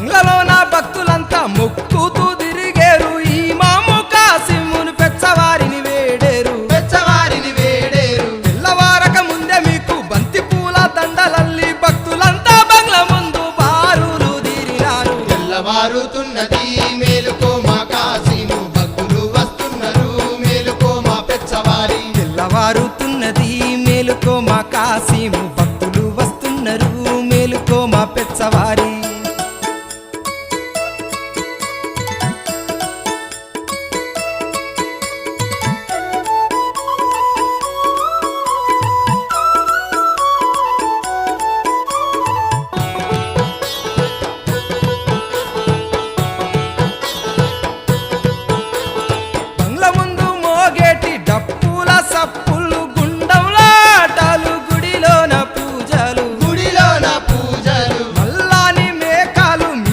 బంగ్లాలో నా భక్తులంతా మొక్కుతూ తిరిగేరు ఈ మాము కాసిమును పెచ్చవారిని వేడేరు తెల్లవారక ముందే మీకు బంతి పూల దండలల్లి భక్తులంతా బంగ్లా ముందు బారులు తీరినారు తెల్లవారుతున్నది